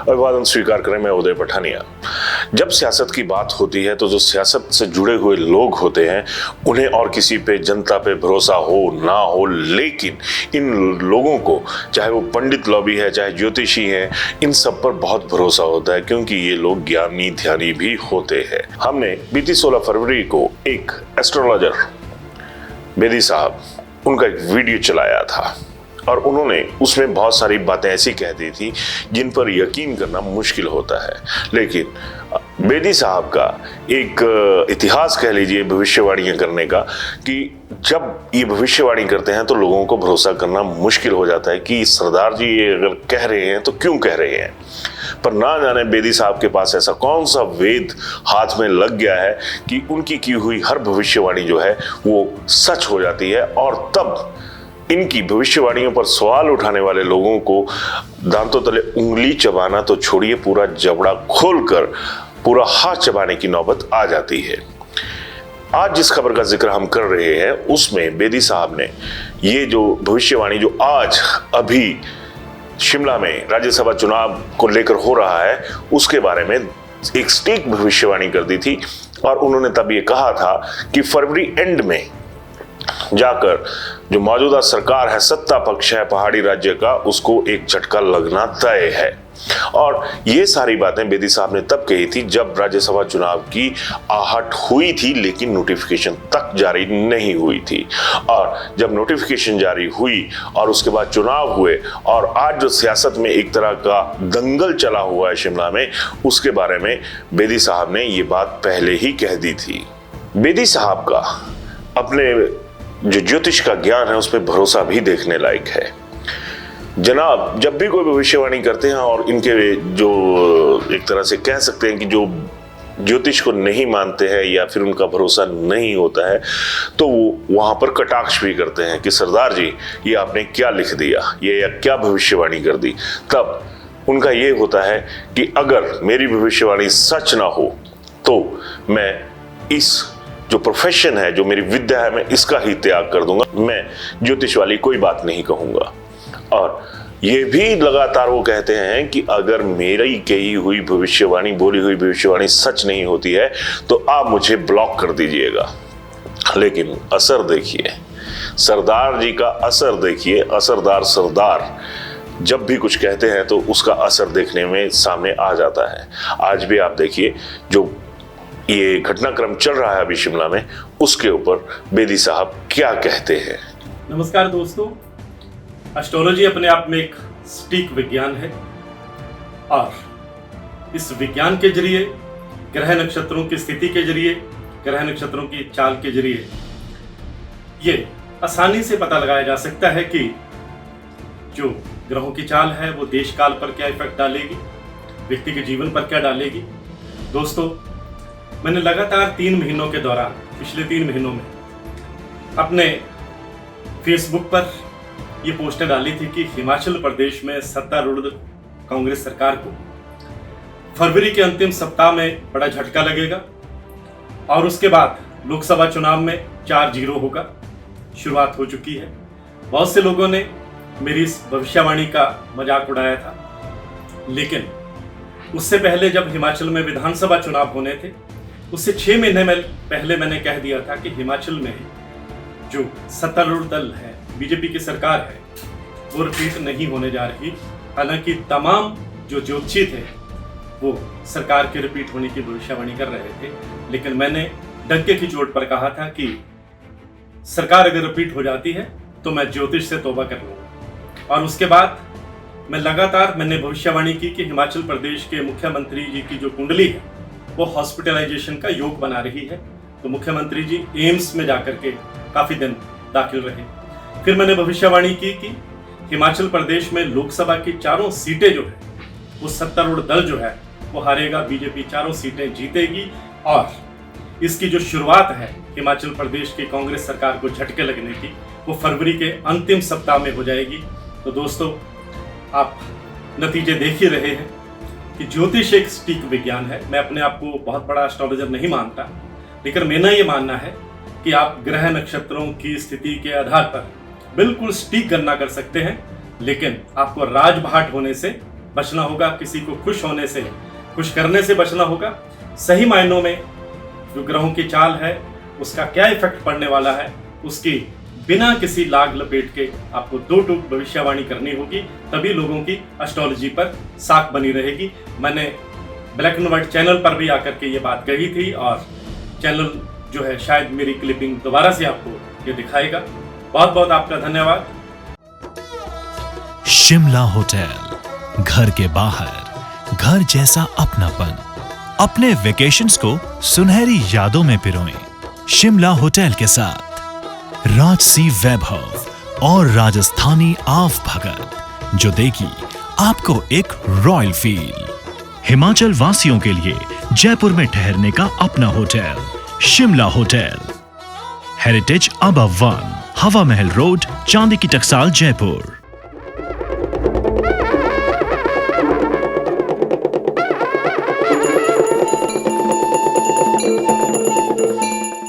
अभिवादन स्वीकार करें। मैं उदय पठानिया। जब सियासत की बात होती है तो जो सियासत से जुड़े हुए लोग होते हैं उन्हें और किसी पे, जनता पे भरोसा हो ना हो, लेकिन इन लोगों को, चाहे वो पंडित लॉबी है, चाहे ज्योतिषी हैं, इन सब पर बहुत भरोसा होता है क्योंकि ये लोग ज्ञानी ध्यानी भी होते हैं। हमने बीती 16 फरवरी को एक एस्ट्रोलॉजर बेदी साहब, उनका एक वीडियो चलाया था और उन्होंने उसमें बहुत सारी बातें ऐसी कह दी थी जिन पर यकीन करना मुश्किल होता है। लेकिन बेदी साहब का एक इतिहास कह लीजिए भविष्यवाणियां करने का, कि जब ये भविष्यवाणी करते हैं तो लोगों को भरोसा करना मुश्किल हो जाता है कि सरदार जी ये अगर कह रहे हैं तो क्यों कह रहे हैं। पर ना जाने बेदी साहब के पास ऐसा कौन सा वेद हाथ में लग गया है कि उनकी की हुई हर भविष्यवाणी जो है वो सच हो जाती है, और तब इनकी भविष्यवाणियों पर सवाल उठाने वाले लोगों को दांतों तले उंगली चबाना तो छोड़िए, पूरा जबड़ा खोलकर पूरा हाथ चबाने की नौबत आ जाती है। आज जिस खबर का जिक्र हम कर रहे हैं उसमें बेदी साहब ने ये जो भविष्यवाणी जो आज अभी शिमला में राज्यसभा चुनाव को लेकर हो रहा है उसके बारे में एक सटीक भविष्यवाणी कर दी थी, और उन्होंने तब ये कहा था कि फरवरी एंड में जाकर जो मौजूदा सरकार है, सत्ता पक्ष है पहाड़ी राज्य का, उसको एक झटका लगना तय है। और ये सारी बातें बेदी साहब ने तब कही थी जब राज्यसभा चुनाव की आहट हुई थी, लेकिन नोटिफिकेशन तक जारी नहीं हुई थी। और जब नोटिफिकेशन जारी हुई और उसके बाद चुनाव हुए और आज जो सियासत में एक तरह का दंगल चला हुआ है शिमला में, उसके बारे में बेदी साहब ने ये बात पहले ही कह दी थी। बेदी साहब का अपने जो ज्योतिष का ज्ञान है उस पर भरोसा भी देखने लायक है। जनाब जब भी कोई भविष्यवाणी करते हैं और इनके जो एक तरह से कह सकते हैं कि जो ज्योतिष को नहीं मानते हैं या फिर उनका भरोसा नहीं होता है, तो वो वहां पर कटाक्ष भी करते हैं कि सरदार जी ये आपने क्या लिख दिया, ये या क्या भविष्यवाणी कर दी। तब उनका ये होता है कि अगर मेरी भविष्यवाणी सच ना हो तो मैं इस जो प्रोफेशन है, जो मेरी विद्या है, मैं इसका ही त्याग कर दूंगा, मैं ज्योतिष वाली कोई बात नहीं कहूंगा। और ये भी लगातार वो कहते हैं कि अगर मेरी कही हुई भविष्यवाणी, बोली हुई भविष्यवाणी सच नहीं होती है तो आप मुझे ब्लॉक कर दीजिएगा। लेकिन असर देखिए, सरदार जी का असर देखिए। असरदार सरदार जब भी कुछ कहते हैं तो उसका असर देखने में सामने आ जाता है। आज भी आप देखिए जो ये घटनाक्रम चल रहा है अभी शिमला में, उसके ऊपर बेदी साहब क्या कहते हैं। नमस्कार दोस्तों, एस्ट्रोलॉजी अपने आप में एक सटीक विज्ञान है और इस विज्ञान के जरिए, ग्रह नक्षत्रों की स्थिति के जरिए, ग्रह नक्षत्रों की चाल के जरिए ये आसानी से पता लगाया जा सकता है कि जो ग्रहों की चाल है वो देश काल पर क्या इफेक्ट डालेगी, व्यक्ति के जीवन पर क्या डालेगी। दोस्तों, मैंने लगातार 3 महीनों के दौरान, पिछले 3 महीनों में अपने फेसबुक पर ये पोस्टर डाली थी कि हिमाचल प्रदेश में सत्तारूढ़ कांग्रेस सरकार को फरवरी के अंतिम सप्ताह में बड़ा झटका लगेगा और उसके बाद लोकसभा चुनाव में 4-0 होगा। शुरुआत हो चुकी है। बहुत से लोगों ने मेरी इस भविष्यवाणी का मजाक उड़ाया था, लेकिन उससे पहले जब हिमाचल में विधानसभा चुनाव होने थे उससे 6 महीने में पहले मैंने कह दिया था कि हिमाचल में जो सत्तारूढ़ दल है, बीजेपी की सरकार है, वो रिपीट नहीं होने जा रही। हालांकि तमाम जो ज्योतिषी थे वो सरकार के रिपीट होने की भविष्यवाणी कर रहे थे, लेकिन मैंने डंके की चोट पर कहा था कि सरकार अगर रिपीट हो जाती है तो मैं ज्योतिष से तौबा कर लूँगा। और उसके बाद मैं लगातार मैंने भविष्यवाणी की कि हिमाचल प्रदेश के मुख्यमंत्री जी की जो कुंडली है वो हॉस्पिटलाइजेशन का योग बना रही है। तो मुख्यमंत्री जी एम्स में जाकर के काफी दिन दाखिल रहे। फिर मैंने भविष्यवाणी की कि हिमाचल प्रदेश में लोकसभा की 4 सीटें जो है वो सत्तारूढ़ दल जो है वो हारेगा, बीजेपी 4 सीटें जीतेगी और इसकी जो शुरुआत है हिमाचल प्रदेश की कांग्रेस सरकार को झटके लगने की, वो फरवरी के अंतिम सप्ताह में हो जाएगी। तो दोस्तों, आप नतीजे देख ही रहे हैं कि ज्योतिष एक सटीक विज्ञान है। मैं अपने आप को बहुत बड़ा एस्ट्रोलॉजर नहीं मानता, लेकिन मेरा ये मानना है कि आप ग्रह नक्षत्रों की स्थिति के आधार पर बिल्कुल सटीक गणना कर सकते हैं, लेकिन आपको राजभाट होने से बचना होगा, किसी को खुश होने से, खुश करने से बचना होगा। सही मायनों में जो ग्रहों की चाल है उसका क्या इफेक्ट पड़ने वाला है, उसकी बिना किसी लाग लपेट के आपको 2 टूक भविष्यवाणी करनी होगी, तभी लोगों की एस्ट्रोलॉजी पर साख बनी रहेगी। मैंने ब्लैक एंड व्हाइट चैनल पर भी आकर के ये बात कही थी और चैनल जो है शायद मेरी क्लिपिंग दोबारा से आपको ये दिखाएगा। बहुत बहुत आपका धन्यवाद। शिमला होटल, घर के बाहर घर जैसा अपनापन। अपने वेकेशंस को सुनहरी यादों में पिरोएं शिमला होटल के साथ। राजसी वैभव और राजस्थानी आव भगत जो देगी आपको एक रॉयल फील। हिमाचल वासियों के लिए जयपुर में ठहरने का अपना hotel Shimla hotel. Heritage above 1, हवा महल रोड, चांदी की टकसाल, जयपुर।